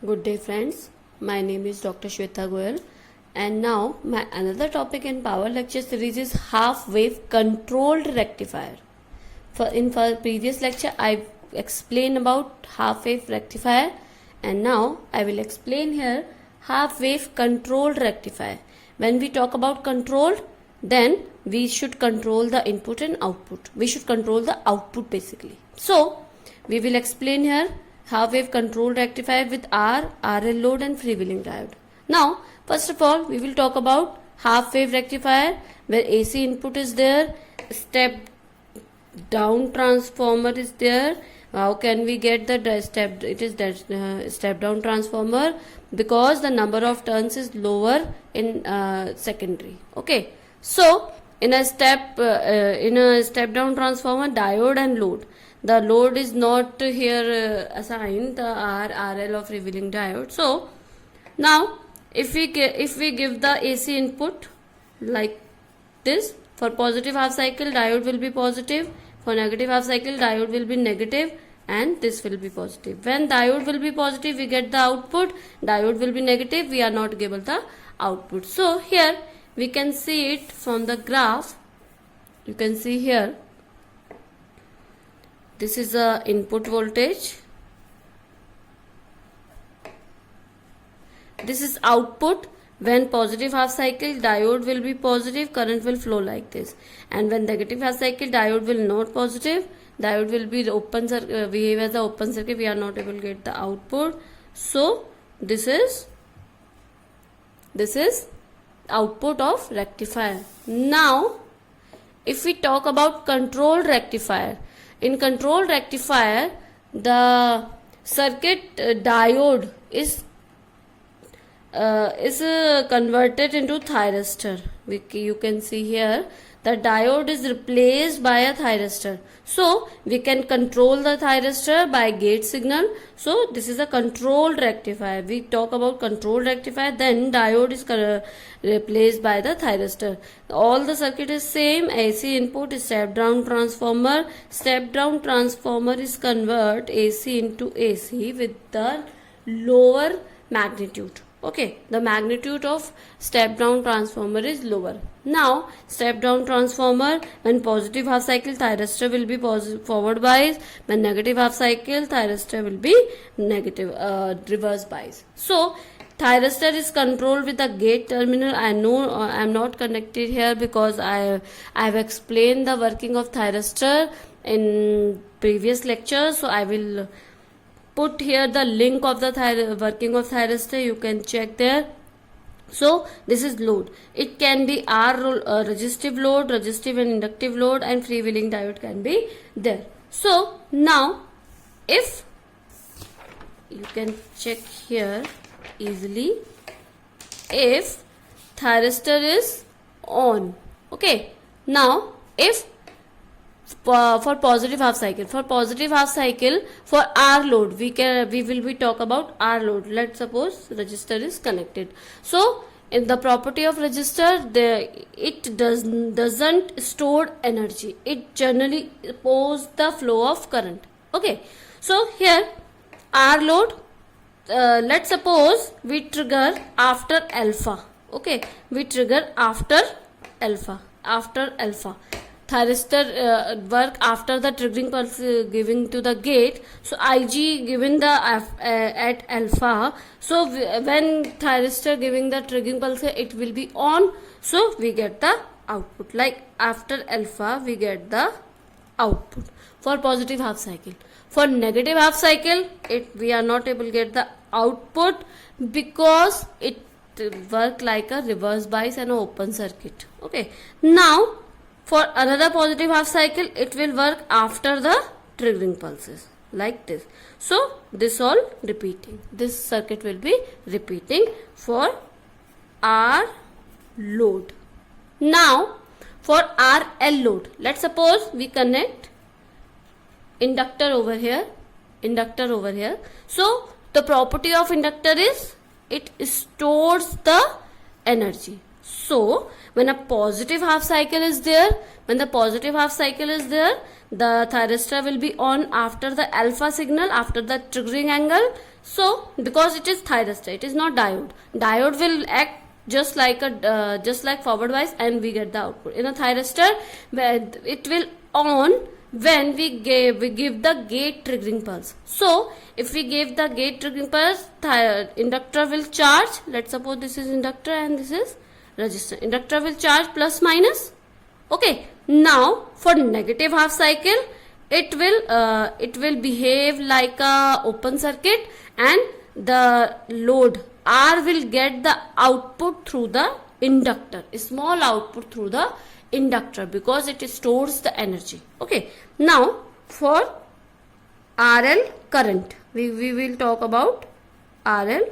Good day friends, my name is Dr. Shweta Goyal and now my another topic in power lecture series is half wave controlled rectifier. For previous lecture I explained about half wave rectifier and now I will explain here half wave controlled rectifier. When we talk about controlled, then we should control the input and output. We should control the output basically. So we will explain here half wave control rectifier with R, RL load and freewheeling diode. Now first of all we will talk about half wave rectifier where AC input is there, step down transformer is there. How can we get the step? It is step down transformer because the number of turns is lower in secondary. Okay, so in a step down transformer, diode and load. The load is not here assigned the RL of freewheeling diode. So now if we give the AC input like this, for positive half cycle diode will be positive, for negative half cycle diode will be negative, and this will be positive. When diode will be positive we get the output, diode will be negative we are not given the output. So here we can see it from the graph. You can see here this is the input voltage, this is output. When positive half cycle diode will be positive, current will flow like this, and when negative half cycle diode will not positive, diode will be the open circuit, behave as the open circuit, we are not able to get the output. So this is output of rectifier. Now if we talk about controlled rectifier, in controlled rectifier the circuit diode is converted into thyristor. You can see here the diode is replaced by a thyristor, so we can control the thyristor by gate signal. So this is a controlled rectifier. We talk about controlled rectifier, then diode is replaced by the thyristor. All the circuit is same. AC input is step down transformer. Step down transformer is convert AC into AC with the lower magnitude. Okay, the magnitude of step down transformer is lower. Now step down transformer, when positive half cycle thyristor will be forward bias, when negative half cycle thyristor will be negative reverse bias. So thyristor is controlled with the gate terminal. I know I am not connected here because I have explained the working of thyristor in previous lectures, so I will put here the link of the working of thyristor. You can check there. So this is load. It can be resistive load, resistive and inductive load, and freewheeling diode can be there. So now if you can check here easily, if thyristor is on, okay, now if for positive half cycle, for R load we will be talk about R load. Let's suppose resistor is connected. So in the property of resistor, it doesn't store energy, it generally opposes the flow of current. Okay, so here R load, let's suppose we trigger after alpha. Okay, we trigger after alpha. Thyristor work after the triggering pulse giving to the gate. So Ig given the at alpha. So when thyristor giving the triggering pulse, it will be on. So we get the output. Like after alpha we get the output for positive half cycle. For negative half cycle, we are not able to get the output because it work like a reverse bias and an open circuit. Okay. Now for another positive half cycle, it will work after the triggering pulses like this. So this all repeating. This circuit will be repeating for R load. Now for RL load, let's suppose we connect inductor over here. So the property of inductor is it stores the energy. So when a positive half cycle is there, when the positive half cycle is there, the thyristor will be on after the alpha signal, after the triggering angle. So because it is thyristor, it is not diode. Diode will act just like forward bias, and we get the output. In a thyristor, where it will on when we give the gate triggering pulse. So if we give the gate triggering pulse, inductor will charge. Let's suppose this is inductor and this is resistor. Inductor will charge plus minus. Okay, now for negative half cycle, it will behave like a open circuit, and the load R will get the output through the inductor, a small output through the inductor, because it stores the energy. Okay, now for RL current, we will talk about RL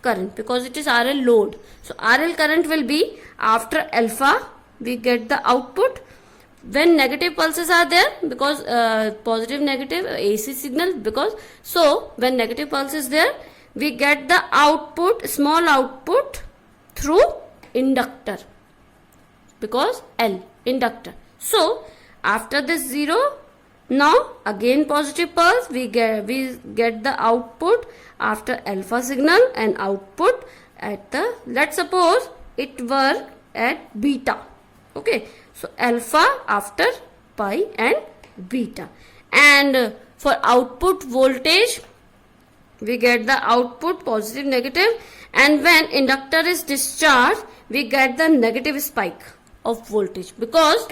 current, because it is RL load. So RL current will be after alpha, we get the output when negative pulses are there, because positive negative AC signal, because so when negative pulse is there, we get the output, small output through inductor, because L inductor. So after this 0, now again positive pulse, we get the output after alpha signal, and output at the, let's suppose it work at beta. Okay, so alpha after pi and beta. And for output voltage, we get the output positive negative, and when inductor is discharged, we get the negative spike of voltage, because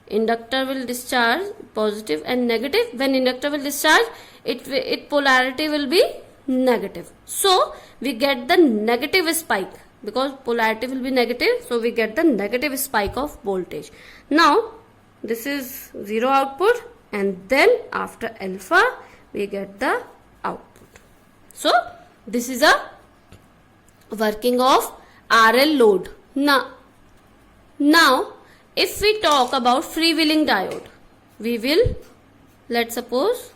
inductor will discharge positive and negative. When inductor will discharge, it polarity will be negative, so we get the negative spike, because polarity will be negative, so we get the negative spike of voltage. Now this is 0 output, and then after alpha we get the output. So this is a working of RL load. Now if we talk about freewheeling diode, we will, let's suppose,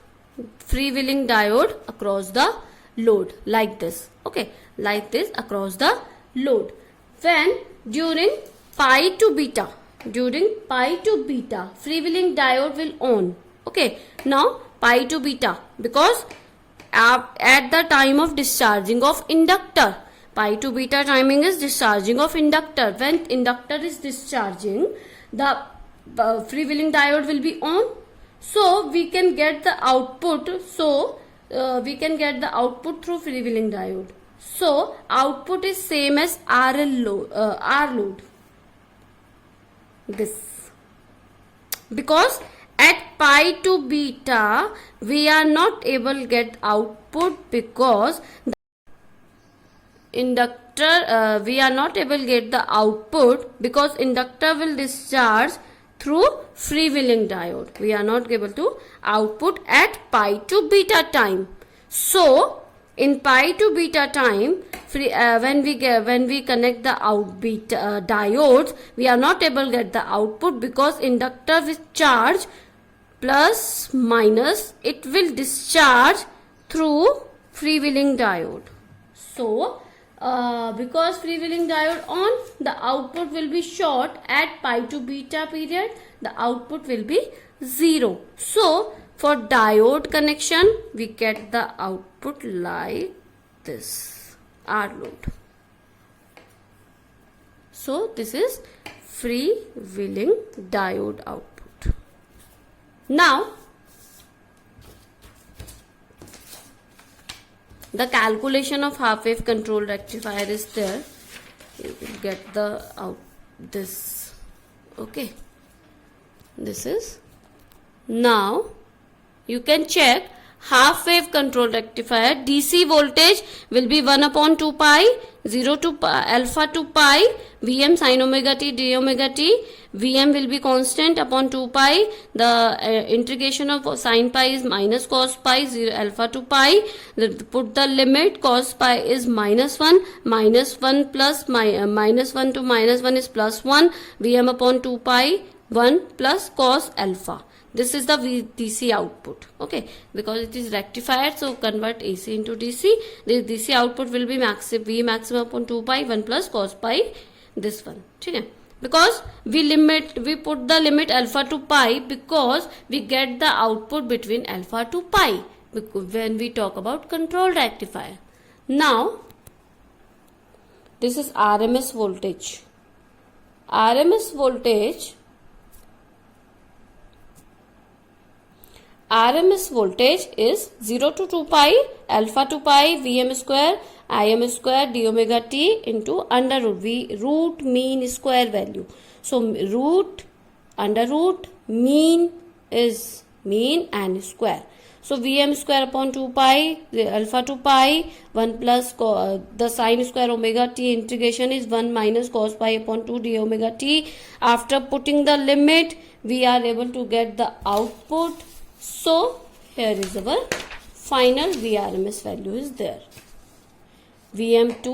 freewheeling diode across the load like this. Okay, like this across the load. When during pi to beta, freewheeling diode will on. Okay, now pi to beta, because at the time of discharging of inductor, pi to beta timing is discharging of inductor. When inductor is discharging, the freewheeling diode will be on, so we can get the output. We can get the output through freewheeling diode. So output is same as R load. This, because at pi to beta we are not able to get output, because the inductor we are not able to get the output, because inductor will discharge through freewheeling diode. We are not able to output at pi to beta time. So in pi to beta time, when we connect the diodes, we are not able to get the output, because inductor with charge plus minus, it will discharge through freewheeling diode. So because freewheeling diode on, the output will be short at pi to beta period, the output will be 0. So for diode connection, we get the output like this, R load. So this is freewheeling diode output. Now the calculation of half wave control rectifier is there. You will get the out this. Okay, this is. Now you can check half wave control rectifier. DC voltage will be 1 upon 2 pi, 0 to pi, alpha to pi, Vm sin omega t d omega t. Vm will be constant upon 2 pi. The integration of sin pi is minus cos pi, 0 alpha to pi. Put the limit, cos pi is minus 1 plus minus 1 to minus 1 is plus 1. Vm upon 2 pi 1 plus cos alpha. This is the DC output. Okay, because it is rectified, so convert AC into DC. The DC output will be V maximum upon 2 pi 1 plus cos pi, this one. Okay, because we put the limit alpha to pi because we get the output between alpha to pi when we talk about control rectifier. Now this is RMS voltage. RMS voltage is 0 to 2 pi alpha to pi Vm square Im square d omega t into under root. Root mean square value. So root under root mean is mean and square. So Vm square upon 2 pi alpha to pi 1 plus the sine square omega t integration is 1 minus cos pi upon 2 d omega t. After putting the limit we are able to get the output. So here is our final Vrms value is there. Vm2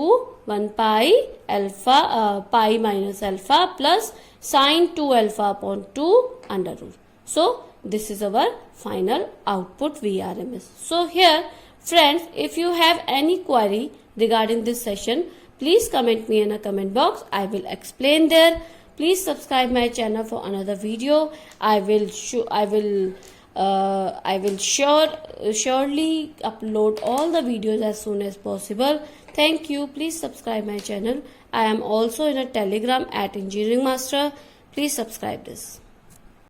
1 pi alpha pi minus alpha plus sine 2 alpha upon 2 under root. So this is our final output Vrms. So here friends, if you have any query regarding this session, please comment me in a comment box. I will explain there. Please subscribe my channel for another video. I will surely upload all the videos as soon as possible. Thank you. Please subscribe my channel. I am also in a Telegram at Engineering Master. Please subscribe this.